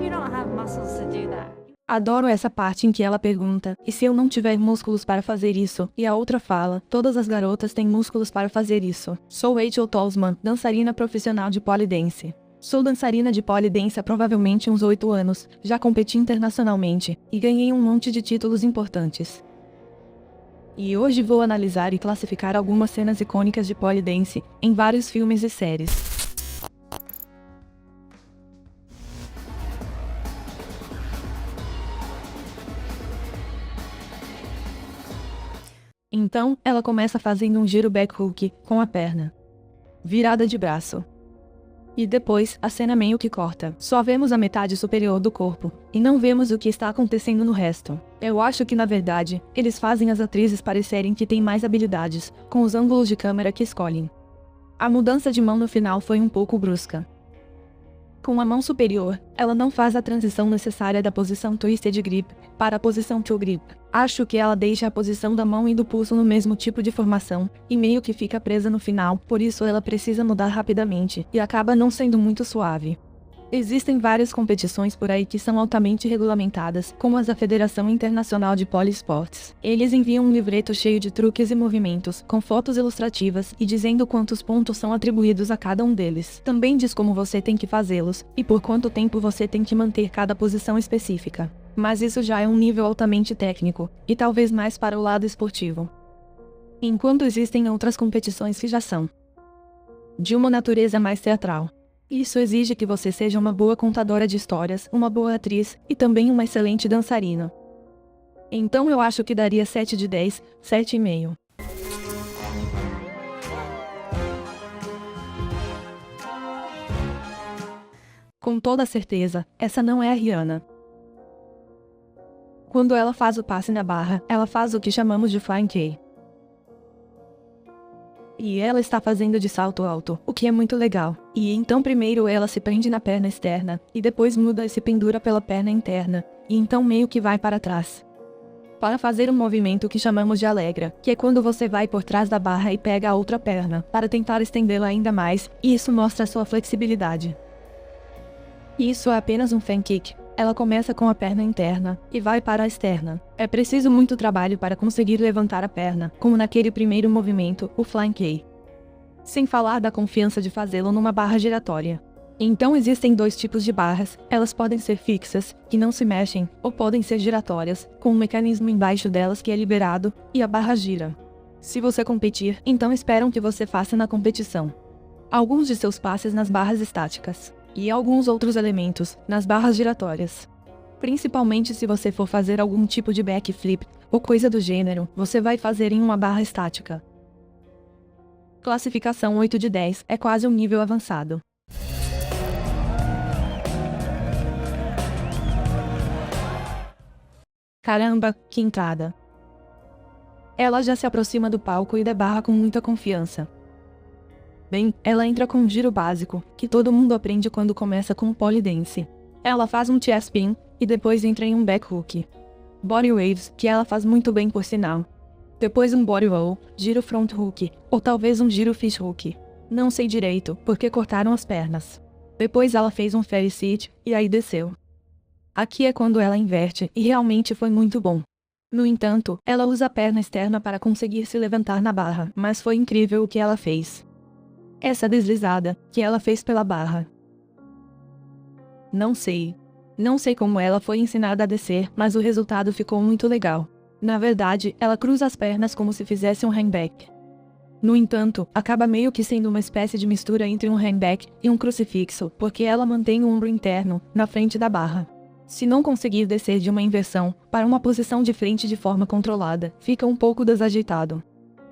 you don't have muscles to do that? Adoro essa parte em que ela pergunta, e se eu não tiver músculos para fazer isso? E a outra fala, todas as garotas têm músculos para fazer isso. Sou Rachel Tolsman, dançarina profissional de pole dance. Sou dançarina de pole dance há provavelmente uns 8 anos, já competi internacionalmente, e ganhei um monte de títulos importantes. E hoje vou analisar e classificar algumas cenas icônicas de pole dance, em vários filmes e séries. Então, ela começa fazendo um giro back hook, com a perna virada de braço. E depois, a cena meio que corta. Só vemos a metade superior do corpo, e não vemos o que está acontecendo no resto. Eu acho que na verdade, eles fazem as atrizes parecerem que têm mais habilidades, com os ângulos de câmera que escolhem. A mudança de mão no final foi um pouco brusca. Com a mão superior, ela não faz a transição necessária da posição Twisted Grip para a posição Toe Grip. Acho que ela deixa a posição da mão e do pulso no mesmo tipo de formação, e meio que fica presa no final, por isso ela precisa mudar rapidamente, e acaba não sendo muito suave. Existem várias competições por aí que são altamente regulamentadas, como as da Federação Internacional de Pole Sports. Eles enviam um livreto cheio de truques e movimentos, com fotos ilustrativas e dizendo quantos pontos são atribuídos a cada um deles. Também diz como você tem que fazê-los, e por quanto tempo você tem que manter cada posição específica. Mas isso já é um nível altamente técnico, e talvez mais para o lado esportivo. Enquanto existem outras competições que já são de uma natureza mais teatral. Isso exige que você seja uma boa contadora de histórias, uma boa atriz, e também uma excelente dançarina. Então eu acho que daria 7 de 10, 7,5. Com toda certeza, essa não é a Rihanna. Quando ela faz o passe na barra, ela faz o que chamamos de Flying K. E ela está fazendo de salto alto, o que é muito legal. E então primeiro ela se prende na perna externa, e depois muda e se pendura pela perna interna, e então meio que vai para trás. Para fazer um movimento que chamamos de alegra, que é quando você vai por trás da barra e pega a outra perna, para tentar estendê-la ainda mais, e isso mostra sua flexibilidade. E isso é apenas um fan kick. Ela começa com a perna interna, e vai para a externa. É preciso muito trabalho para conseguir levantar a perna, como naquele primeiro movimento, o Flying K. Sem falar da confiança de fazê-lo numa barra giratória. Então existem dois tipos de barras, elas podem ser fixas, que não se mexem, ou podem ser giratórias, com um mecanismo embaixo delas que é liberado, e a barra gira. Se você competir, então esperam que você faça na competição alguns de seus passes nas barras estáticas. E alguns outros elementos, nas barras giratórias. Principalmente se você for fazer algum tipo de backflip, ou coisa do gênero, você vai fazer em uma barra estática. Classificação 8 de 10, é quase um nível avançado. Caramba, que entrada! Ela já se aproxima do palco e da barra com muita confiança. Bem, ela entra com um giro básico, que todo mundo aprende quando começa com o pole dance. Ela faz um chest spin, e depois entra em um back hook. Body waves, que ela faz muito bem por sinal. Depois um body roll, giro front hook, ou talvez um giro fish hook. Não sei direito, porque cortaram as pernas. Depois ela fez um fairy sit, e aí desceu. Aqui é quando ela inverte, e realmente foi muito bom. No entanto, ela usa a perna externa para conseguir se levantar na barra, mas foi incrível o que ela fez. Essa deslizada, que ela fez pela barra. Não sei. Não sei como ela foi ensinada a descer, mas o resultado ficou muito legal. Na verdade, ela cruza as pernas como se fizesse um hangback. No entanto, acaba meio que sendo uma espécie de mistura entre um hangback e um crucifixo, porque ela mantém o ombro interno, na frente da barra. Se não conseguir descer de uma inversão, para uma posição de frente de forma controlada, fica um pouco desajeitado.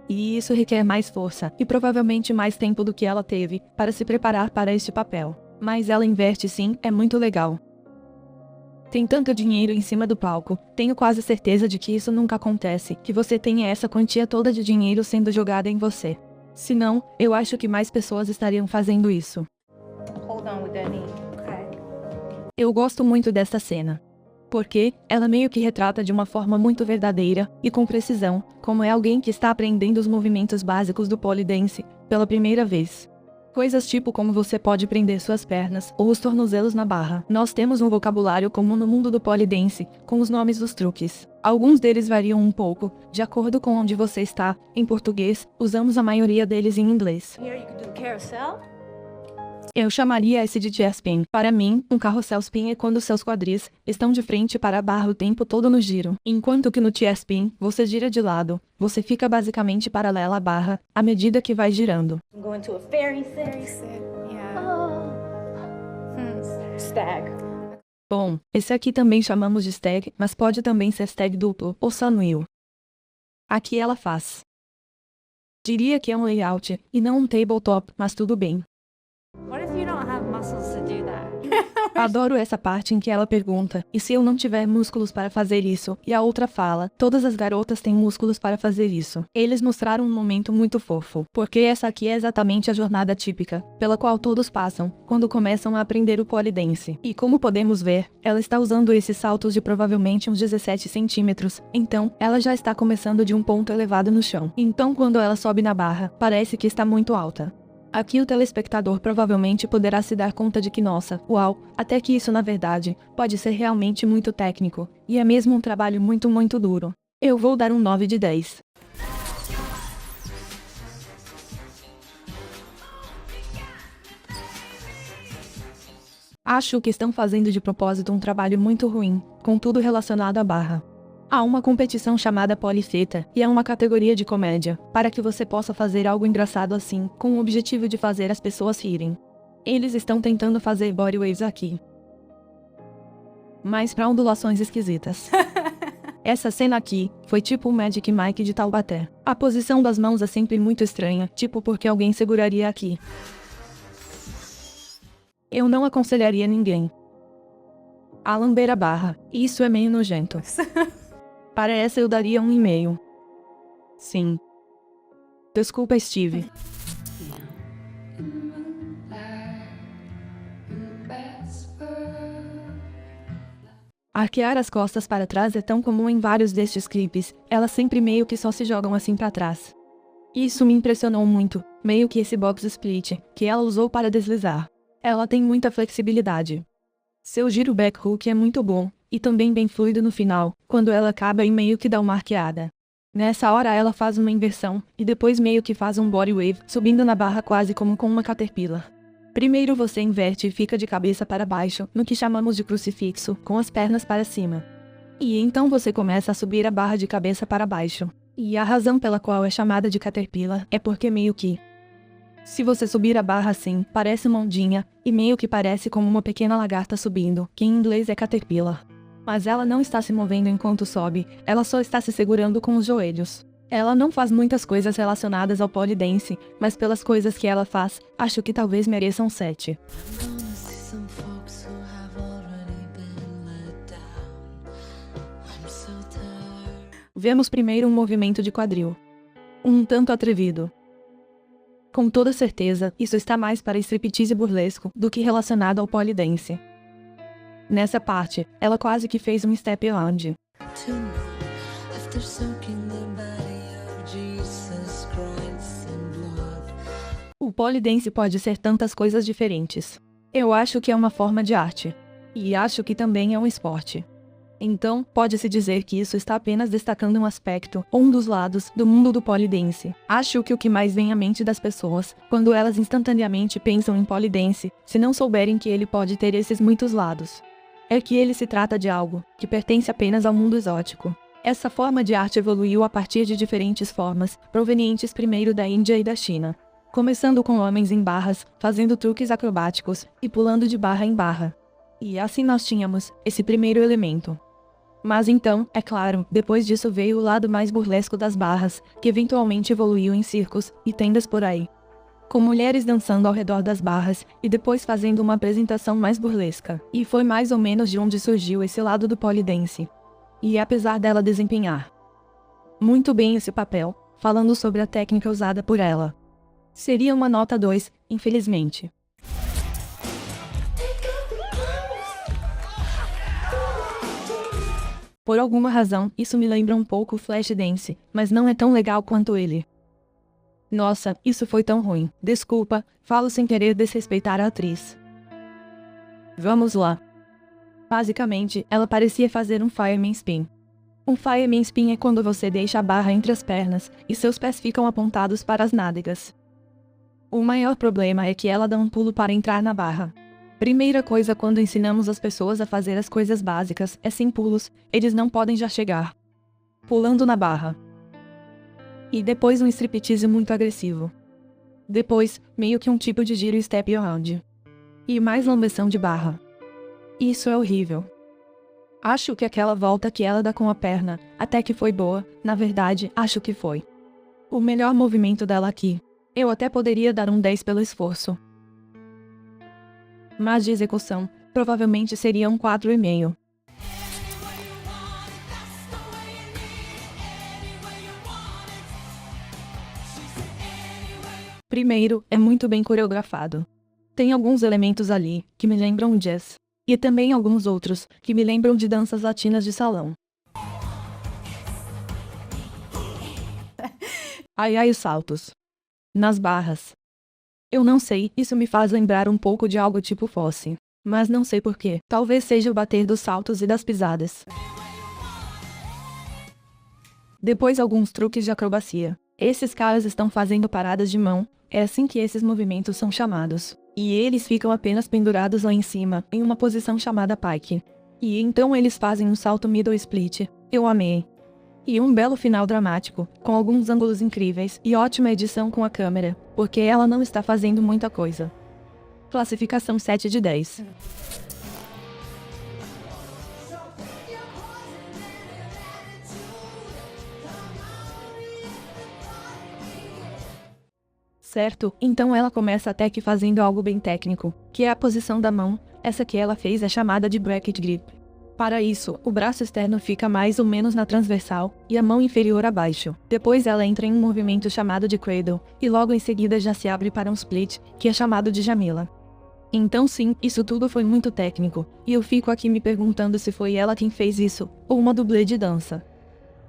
E isso requer mais força, e provavelmente mais tempo do que ela teve, para se preparar para este papel. Mas ela inverte sim, é muito legal. Tem tanto dinheiro em cima do palco, tenho quase certeza de que isso nunca acontece, que você tenha essa quantia toda de dinheiro sendo jogada em você. Se não, eu acho que mais pessoas estariam fazendo isso. Hold on with that knee. Okay. Eu gosto muito desta cena. Porque ela meio que retrata de uma forma muito verdadeira e com precisão, como é alguém que está aprendendo os movimentos básicos do pole dance pela primeira vez. Coisas tipo como você pode prender suas pernas ou os tornozelos na barra. Nós temos um vocabulário comum no mundo do pole dance, com os nomes dos truques. Alguns deles variam um pouco, de acordo com onde você está. Em português, usamos a maioria deles em inglês. Here you can do carousel. Eu chamaria esse de chair spin. Para mim, um carrossel spin é quando seus quadris estão de frente para a barra o tempo todo no giro. Enquanto que no chair spin, você gira de lado. Você fica basicamente paralela à barra, à medida que vai girando. I'm going to a fairy sit. Yeah. Stag. Bom, esse aqui também chamamos de stag, mas pode também ser stag duplo, ou sunwheel. Aqui ela faz. Diria que é um layout, e não um tabletop, mas tudo bem. What if you don't have muscles to do that? Adoro essa parte em que ela pergunta, e se eu não tiver músculos para fazer isso? E a outra fala, todas as garotas têm músculos para fazer isso. Eles mostraram um momento muito fofo, porque essa aqui é exatamente a jornada típica, pela qual todos passam, quando começam a aprender o pole dance. E como podemos ver, ela está usando esses saltos de provavelmente uns 17 centímetros, então, ela já está começando de um ponto elevado no chão. Então quando ela sobe na barra, parece que está muito alta. Aqui o telespectador provavelmente poderá se dar conta de que nossa, uau, até que isso na verdade, pode ser realmente muito técnico, e é mesmo um trabalho muito duro. Eu vou dar um 9 de 10. Acho que estão fazendo de propósito um trabalho muito ruim, com tudo relacionado à barra. Há uma competição chamada Polifeta, e é uma categoria de comédia, para que você possa fazer algo engraçado assim, com o objetivo de fazer as pessoas rirem. Eles estão tentando fazer body waves aqui. Mas pra ondulações esquisitas. Essa cena aqui, foi tipo o Magic Mike de Taubaté. A posição das mãos é sempre muito estranha, tipo porque alguém seguraria aqui. Eu não aconselharia ninguém a lamber a barra, isso é meio nojento. Para essa eu daria um e-mail. Sim. Desculpa, Steve. Arquear as costas para trás é tão comum em vários destes clipes, elas sempre meio que só se jogam assim para trás. Isso me impressionou muito, meio que esse box split, que ela usou para deslizar. Ela tem muita flexibilidade. Seu giro back hook é muito bom, e também bem fluido no final, quando ela acaba e meio que dá uma arqueada. Nessa hora ela faz uma inversão, e depois meio que faz um body wave, subindo na barra quase como com uma caterpillar. Primeiro você inverte e fica de cabeça para baixo, no que chamamos de crucifixo, com as pernas para cima. E então você começa a subir a barra de cabeça para baixo. E a razão pela qual é chamada de caterpillar é porque meio que, se você subir a barra assim, parece uma ondinha, e meio que parece como uma pequena lagarta subindo, que em inglês é caterpillar. Mas ela não está se movendo enquanto sobe, ela só está se segurando com os joelhos. Ela não faz muitas coisas relacionadas ao pole dance, mas pelas coisas que ela faz, acho que talvez mereçam 7. Vemos primeiro um movimento de quadril. Um tanto atrevido. Com toda certeza, isso está mais para striptease burlesco do que relacionado ao pole dance. Nessa parte, ela quase que fez um step around. O pole dance pode ser tantas coisas diferentes. Eu acho que é uma forma de arte. E acho que também é um esporte. Então, pode-se dizer que isso está apenas destacando um aspecto, ou um dos lados, do mundo do pole dance. Acho que o que mais vem à mente das pessoas, quando elas instantaneamente pensam em pole dance, se não souberem que ele pode ter esses muitos lados, é que ele se trata de algo que pertence apenas ao mundo exótico. Essa forma de arte evoluiu a partir de diferentes formas, provenientes primeiro da Índia e da China. Começando com homens em barras, fazendo truques acrobáticos, e pulando de barra em barra. E assim nós tínhamos esse primeiro elemento. Mas então, é claro, depois disso veio o lado mais burlesco das barras, que eventualmente evoluiu em circos e tendas por aí, com mulheres dançando ao redor das barras, e depois fazendo uma apresentação mais burlesca. E foi mais ou menos de onde surgiu esse lado do pole dance. E apesar dela desempenhar muito bem esse papel, falando sobre a técnica usada por ela, seria uma nota 2, infelizmente. Por alguma razão, isso me lembra um pouco o Flashdance, mas não é tão legal quanto ele. Nossa, isso foi tão ruim. Desculpa, falo sem querer desrespeitar a atriz. Vamos lá. Basicamente, ela parecia fazer um fireman spin. Um fireman spin é quando você deixa a barra entre as pernas e seus pés ficam apontados para as nádegas. O maior problema é que ela dá um pulo para entrar na barra. Primeira coisa quando ensinamos as pessoas a fazer as coisas básicas é sem pulos, eles não podem já chegar pulando na barra. E depois um striptease muito agressivo. Depois, meio que um tipo de giro step around. E mais lambeção de barra. Isso é horrível. Acho que aquela volta que ela dá com a perna, até que foi boa, na verdade, acho que foi o melhor movimento dela aqui. Eu até poderia dar um 10 pelo esforço. Mas de execução, provavelmente seria um 4,5. Primeiro, é muito bem coreografado. Tem alguns elementos ali, que me lembram jazz. E também alguns outros, que me lembram de danças latinas de salão. Ai ai os saltos. Nas barras. Eu não sei, isso me faz lembrar um pouco de algo tipo Fosse. Mas não sei porquê, talvez seja o bater dos saltos e das pisadas. Depois alguns truques de acrobacia. Esses caras estão fazendo paradas de mão, é assim que esses movimentos são chamados. E eles ficam apenas pendurados lá em cima, em uma posição chamada pike. E então eles fazem um salto middle split. Eu amei. E um belo final dramático, com alguns ângulos incríveis e ótima edição com a câmera, porque ela não está fazendo muita coisa. Classificação 7 de 10. Certo, então ela começa até que fazendo algo bem técnico, que é a posição da mão, essa que ela fez é chamada de bracket grip. Para isso, o braço externo fica mais ou menos na transversal, e a mão inferior abaixo. Depois ela entra em um movimento chamado de cradle, e logo em seguida já se abre para um split, que é chamado de Jamila. Então sim, isso tudo foi muito técnico, e eu fico aqui me perguntando se foi ela quem fez isso, ou uma dublê de dança.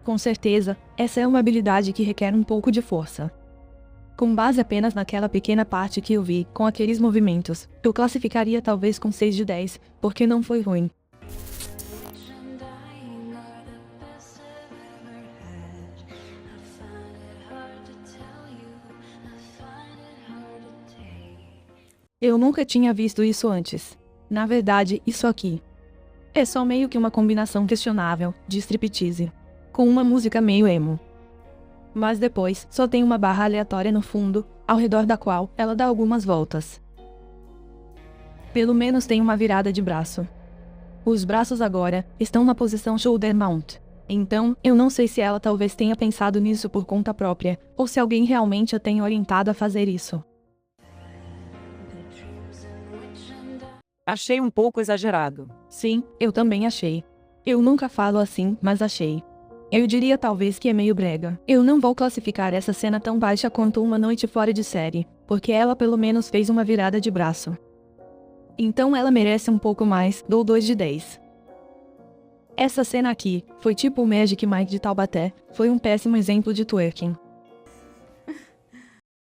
Com certeza, essa é uma habilidade que requer um pouco de força. Com base apenas naquela pequena parte que eu vi, com aqueles movimentos, eu classificaria talvez com 6 de 10, porque não foi ruim. Eu nunca tinha visto isso antes. Na verdade, isso aqui é só meio que uma combinação questionável de striptease com uma música meio emo. Mas depois, só tem uma barra aleatória no fundo, ao redor da qual ela dá algumas voltas. Pelo menos tem uma virada de braço. Os braços agora estão na posição shoulder mount. Então, eu não sei se ela talvez tenha pensado nisso por conta própria, ou se alguém realmente a tenha orientado a fazer isso. Achei um pouco exagerado. Sim, eu também achei. Eu nunca falo assim, mas achei. Eu diria talvez que é meio brega. Eu não vou classificar essa cena tão baixa quanto Uma Noite Fora de Série, porque ela pelo menos fez uma virada de braço. Então ela merece um pouco mais, dou 2 de 10. Essa cena aqui, foi tipo o Magic Mike de Taubaté, foi um péssimo exemplo de twerking.